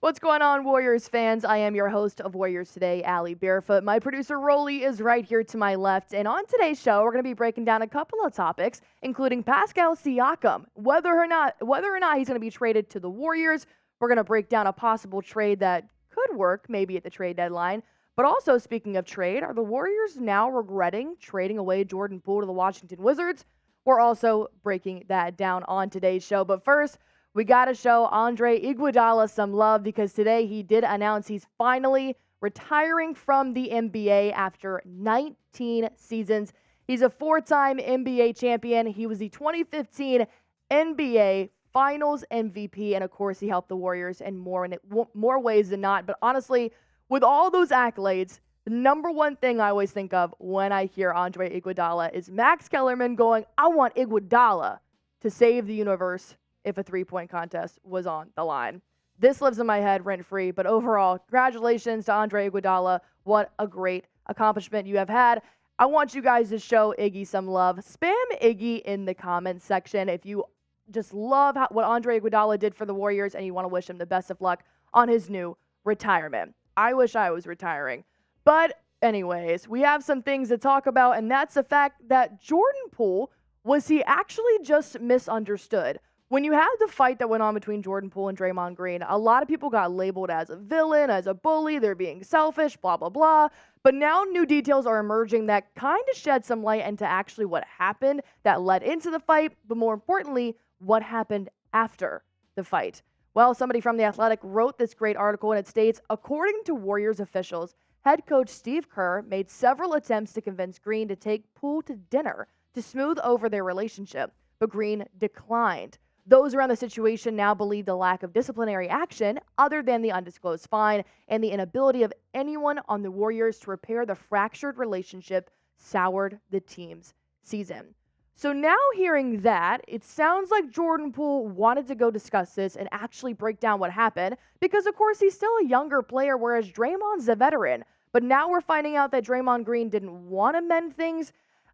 What's going on, Warriors fans? I am your host of Warriors Today, Allie Barefoot. My producer, Rolly, is right here to my left. And on today's show, we're going to be breaking down a couple of topics, including Pascal Siakam, whether or not he's going to be traded to the Warriors. We're going to break down a possible trade that could work, maybe at the trade deadline. But also, speaking of trade, are the Warriors now regretting trading away Jordan Poole to the Washington Wizards? We're also breaking that down on today's show. But first, we got to show Andre Iguodala some love because today he did announce he's finally retiring from the NBA after 19 seasons. He's a four-time NBA champion. He was the 2015 NBA Finals MVP, and of course, he helped the Warriors in more ways than not. But honestly, with all those accolades, the number one thing I always think of when I hear Andre Iguodala is Max Kellerman going, "I want Iguodala to save the universe if a three-point contest was on the line." This lives in my head rent-free, but overall, congratulations to Andre Iguodala. What a great accomplishment you have had. I want you guys to show Iggy some love. Spam Iggy in the comments section if you just love what Andre Iguodala did for the Warriors and you want to wish him the best of luck on his new retirement. I wish I was retiring. But anyways, we have some things to talk about, and that's the fact that Jordan Poole, was he actually just misunderstood? When you had the fight that went on between Jordan Poole and Draymond Green, a lot of people got labeled as a villain, as a bully, they're being selfish, blah, blah, blah. But now new details are emerging that kind of shed some light into actually what happened that led into the fight, but more importantly, what happened after the fight. Well, somebody from The Athletic wrote this great article, and it states, according to Warriors officials, head coach Steve Kerr made several attempts to convince Green to take Poole to dinner to smooth over their relationship, but Green declined. Those around the situation now believe the lack of disciplinary action, other than the undisclosed fine, and the inability of anyone on the Warriors to repair the fractured relationship soured the team's season. So now hearing that, it sounds like Jordan Poole wanted to go discuss this and actually break down what happened because, of course, he's still a younger player, whereas Draymond's a veteran. But now we're finding out that Draymond Green didn't want to mend things.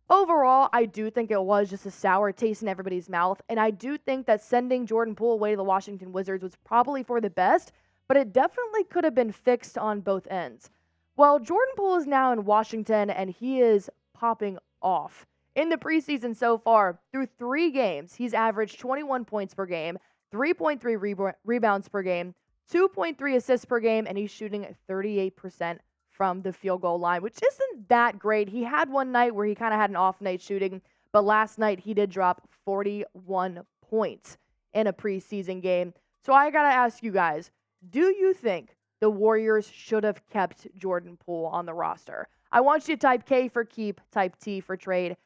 Overall, I do think it was just a sour taste in everybody's mouth, and I do think that sending Jordan Poole away to the Washington Wizards was probably for the best, but it definitely could have been fixed on both ends. Well, Jordan Poole is now in Washington, and he is popping off. In the preseason so far, through 3 games, he's averaged 21 points per game, 3.3 rebounds per game, 2.3 assists per game, and he's shooting 38% from the field goal line, which isn't that great. He had one night where he kind of had an off night shooting, but last night he did drop 41 points in a preseason game. So I got to ask you guys, do you think the Warriors should have kept Jordan Poole on the roster? I want you to type K for keep, type T for trade.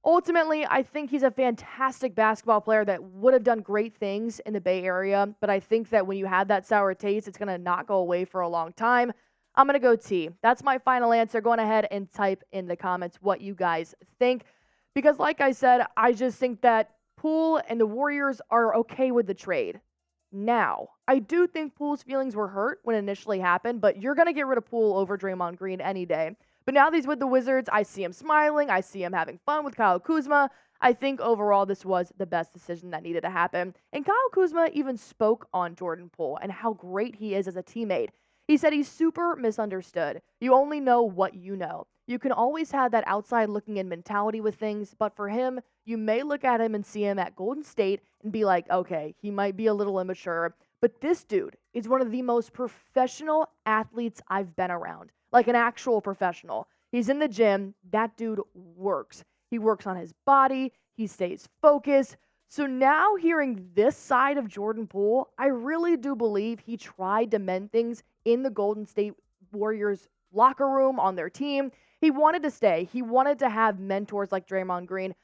Ultimately, I think he's a fantastic basketball player that would have done great things in the Bay Area, but I think that when you have that sour taste, it's going to not go away for a long time. I'm going to go T. That's my final answer. Go on ahead and type in the comments what you guys think. Because like I said, I just think that Poole and the Warriors are okay with the trade. Now, I do think Poole's feelings were hurt when it initially happened, but you're going to get rid of Poole over Draymond Green any day. But now that he's with the Wizards, I see him smiling. I see him having fun with Kyle Kuzma. I think overall this was the best decision that needed to happen. And Kyle Kuzma even spoke on Jordan Poole and how great he is as a teammate. He said he's super misunderstood. You only know what you know. You can always have that outside looking in mentality with things, but for him, you may look at him and see him at Golden State and be like, okay, he might be a little immature, but this dude is one of the most professional athletes I've been around, like an actual professional. He's in the gym. That dude works. He works on his body. He stays focused. So now hearing this side of Jordan Poole, I really do believe he tried to mend things in the Golden State Warriors locker room on their team. He wanted to stay. He wanted to have mentors like Draymond Green,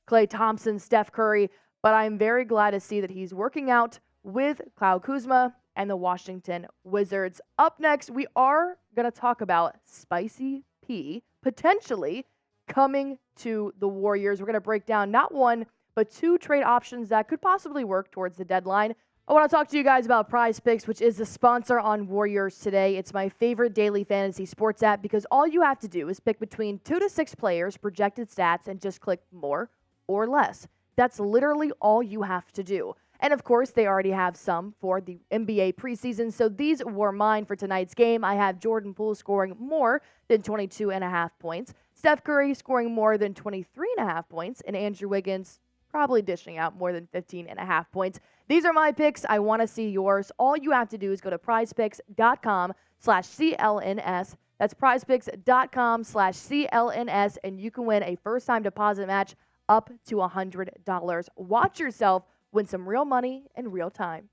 Klay Thompson, Steph Curry, but I'm very glad to see that he's working out with Kyle Kuzma and the Washington Wizards. Up next, we are going to talk about Spicy P potentially coming to the Warriors. We're going to break down not one, but 2 trade options that could possibly work towards the deadline. I want to talk to you guys about PrizePicks, which is the sponsor on Warriors Today. It's my favorite daily fantasy sports app because all you have to do is pick between 2 to 6 players, projected stats, and just click more or less. That's literally all you have to do. And of course, they already have some for the NBA preseason. So these were mine for tonight's game. I have Jordan Poole scoring more than 22.5 points, Steph Curry scoring more than 23.5 points, and Andrew Wiggins probably dishing out more than 15.5 points. These are my picks. I want to see yours. All you have to do is go to prizepicks.com/CLNS. That's prizepicks.com/CLNS, and you can win a first-time deposit match up to $100. Watch yourself win some real money in real time.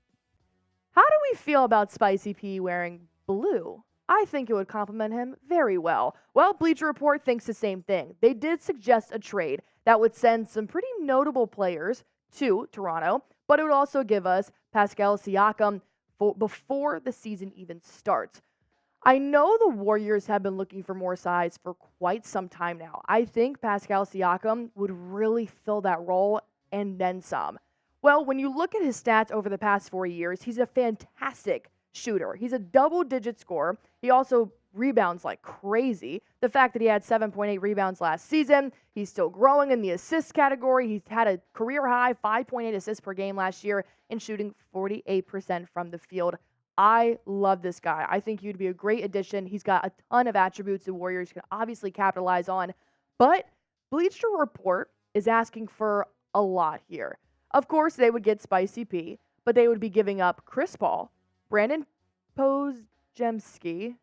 How do we feel about Spicy P wearing blue? I think it would complement him very well. Well, Bleacher Report thinks the same thing. They did suggest a trade that would send some pretty notable players to Toronto, but it would also give us Pascal Siakam before the season even starts. I know the Warriors have been looking for more size for quite some time now. I think Pascal Siakam would really fill that role and then some. Well, when you look at his stats over the past 4 years, he's a fantastic shooter. He's a double-digit scorer. He also rebounds like crazy. The fact that he had 7.8 rebounds last season, he's still growing in the assist category. He's had a career-high 5.8 assists per game last year and shooting 48% from the field. I love this guy. I think he'd be a great addition. He's got a ton of attributes the Warriors can obviously capitalize on, but Bleacher Report is asking for a lot here. Of course, they would get Spicy P, but they would be giving up Chris Paul, Brandon Podziemski,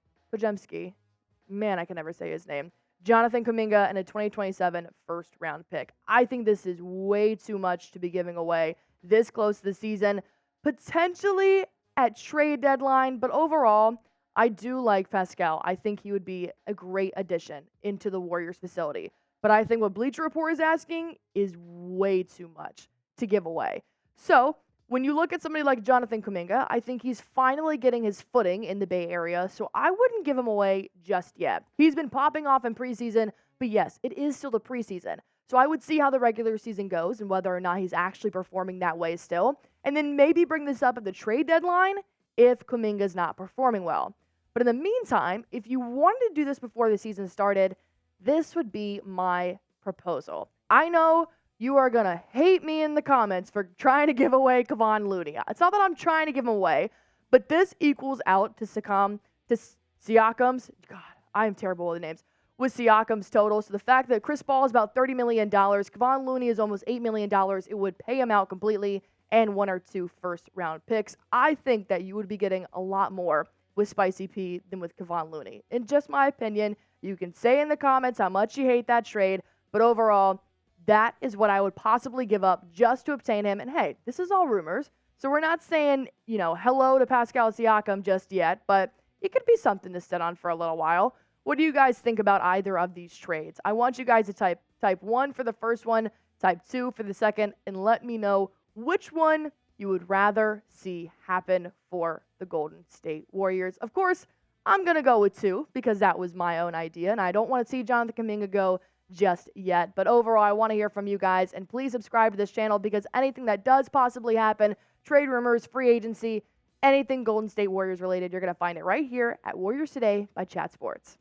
man, I can never say his name, Jonathan Kuminga, and a 2027 first-round pick. I think this is way too much to be giving away this close to the season, potentially at trade deadline, but overall, I do like Pascal. I think he would be a great addition into the Warriors facility. But I think what Bleacher Report is asking is way too much to give away. So, when you look at somebody like Jonathan Kuminga, I think he's finally getting his footing in the Bay Area, so I wouldn't give him away just yet. He's been popping off in preseason, but yes, it is still the preseason. So I would see how the regular season goes and whether or not he's actually performing that way still, and then maybe bring this up at the trade deadline if Kuminga's not performing well. But in the meantime, if you wanted to do this before the season started, this would be my proposal. I know you are going to hate me in the comments for trying to give away Kevon Looney. It's not that I'm trying to give him away, but this equals out to Siakam's, God, I am terrible with the names, with Siakam's total. So the fact that Chris Paul is about $30 million, Kevon Looney is almost $8 million, it would pay him out completely, and 1 or 2 first-round picks. I think that you would be getting a lot more with Spicy P than with Kevon Looney. In just my opinion, you can say in the comments how much you hate that trade, but overall, that is what I would possibly give up just to obtain him. And hey, this is all rumors, so we're not saying, hello to Pascal Siakam just yet, but it could be something to sit on for a little while. What do you guys think about either of these trades? I want you guys to type 1 for the first one, type 2 for the second, and let me know which one you would rather see happen for the Golden State Warriors. Of course, I'm going to go with 2 because that was my own idea, and I don't want to see Jonathan Kuminga go just yet. But overall, I want to hear from you guys, and please subscribe to this channel because anything that does possibly happen, trade rumors, free agency, anything Golden State Warriors related, you're going to find it right here at Warriors Today by Chat Sports.